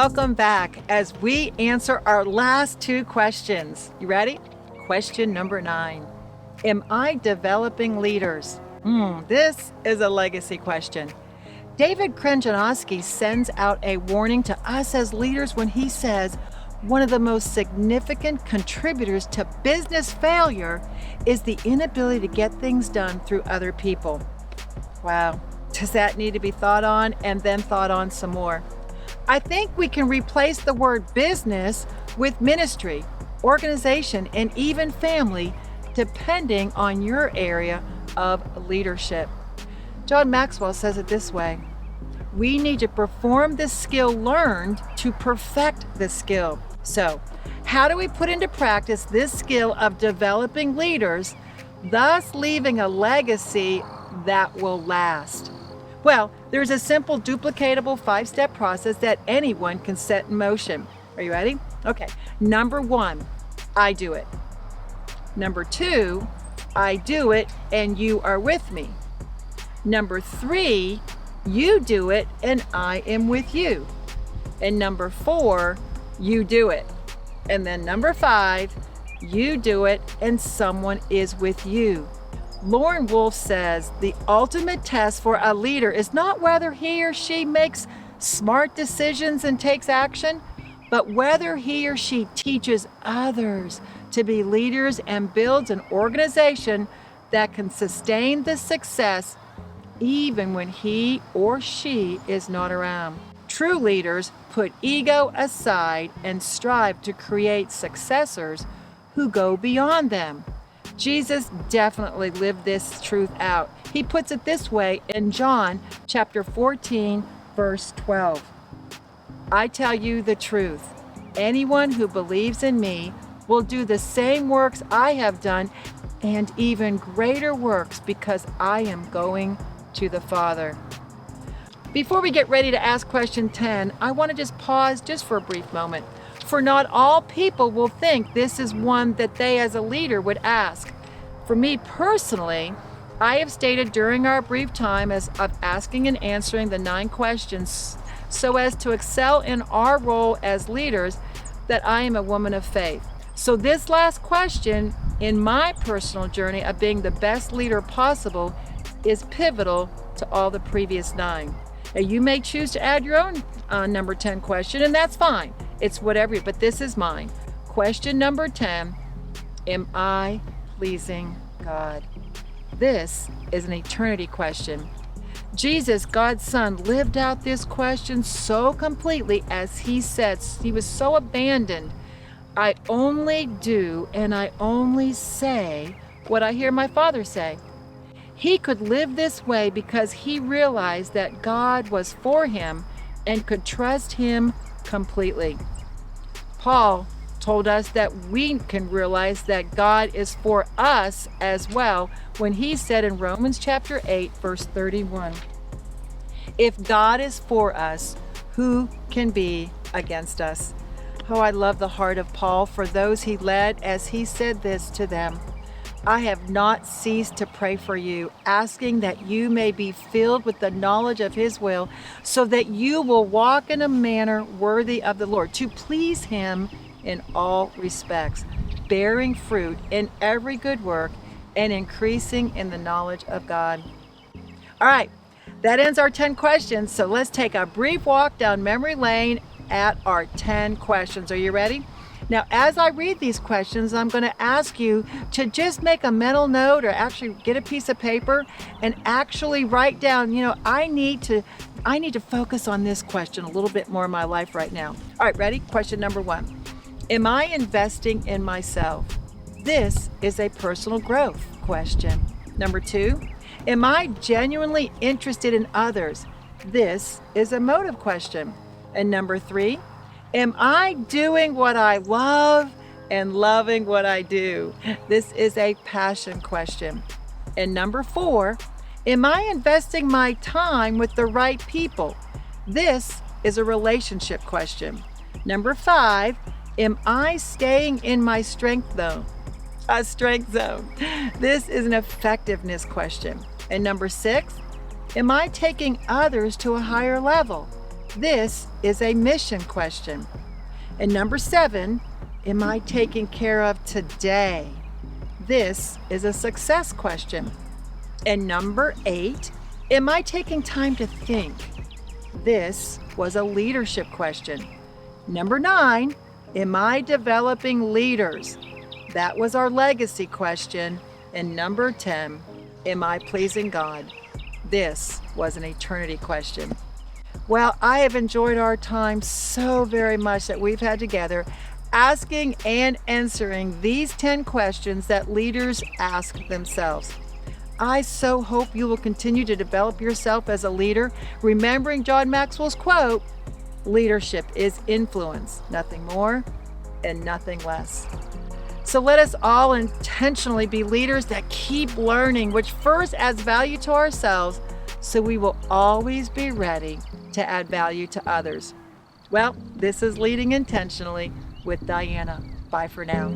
welcome back as we answer our last two questions. You ready? Question number 9. Am I developing leaders? This is a legacy question. David Krenjanowski sends out a warning to us as leaders when he says one of the most significant contributors to business failure is the inability to get things done through other people. Wow, does that need to be thought on and then thought on some more? I think we can replace the word business with ministry, organization, and even family, depending on your area of leadership. John Maxwell says it this way: we need to perform the skill learned to perfect the skill. So, how do we put into practice this skill of developing leaders, thus leaving a legacy that will last? Well, there's a simple, duplicatable 5-step process that anyone can set in motion. Are you ready? Okay. Number 1, I do it. Number 2, I do it and you are with me. Number 3, you do it and I am with you. And number 4, you do it. And then number 5, you do it and someone is with you. Lauren Wolf says the ultimate test for a leader is not whether he or she makes smart decisions and takes action, but whether he or she teaches others to be leaders and builds an organization that can sustain the success even when he or she is not around. True leaders put ego aside and strive to create successors who go beyond them. Jesus definitely lived this truth out. He puts it this way in John chapter 14, verse 12. I tell you the truth. Anyone who believes in me will do the same works I have done and even greater works because I am going to the Father. Before we get ready to ask question 10, I want to just pause just for a brief moment. For not all people will think this is one that they as a leader would ask. For me personally, I have stated during our brief time of asking and answering the 9 questions so as to excel in our role as leaders that I am a woman of faith. So this last question in my personal journey of being the best leader possible is pivotal to all the previous 9. Now, you may choose to add your own number 10 question, and that's fine. It's whatever, but this is mine. Question number 10, am I pleasing God? This is an eternity question. Jesus, God's Son, lived out this question so completely as he said, he was so abandoned. I only do and I only say what I hear my Father say. He could live this way because he realized that God was for him and could trust him completely. Paul told us that we can realize that God is for us as well when he said in Romans chapter 8, verse 31, if God is for us, who can be against us? Oh, I love the heart of Paul for those he led as he said this to them. I have not ceased to pray for you, asking that you may be filled with the knowledge of his will, so that you will walk in a manner worthy of the Lord, to please him in all respects, bearing fruit in every good work and increasing in the knowledge of God. All right, that ends our 10 questions. So let's take a brief walk down memory lane at our 10 questions. Are you ready? Now, as I read these questions, I'm going to ask you to just make a mental note or actually get a piece of paper and actually write down, I need to focus on this question a little bit more in my life right now. All right, ready? Question number 1. Am I investing in myself? This is a personal growth question. Number 2, am I genuinely interested in others? This is a motive question. And number 3, am I doing what I love and loving what I do? This is a passion question. And number 4, am I investing my time with the right people? This is a relationship question. Number 5, am I staying in my strength zone? A strength zone. This is an effectiveness question. And number 6, am I taking others to a higher level? This is a mission question. And number 7, am I taken care of today? This is a success question. And number 8, am I taking time to think? This was a leadership question. Number 9, am I developing leaders? That was our legacy question. And number 10, am I pleasing God? This was an eternity question. Well, I have enjoyed our time so very much that we've had together, asking and answering these 10 questions that leaders ask themselves. I so hope you will continue to develop yourself as a leader, remembering John Maxwell's quote, "Leadership is influence, nothing more and nothing less." So let us all intentionally be leaders that keep learning, which first adds value to ourselves, so we will always be ready to add value to others. Well, this is Leading Intentionally with Diana. Bye for now.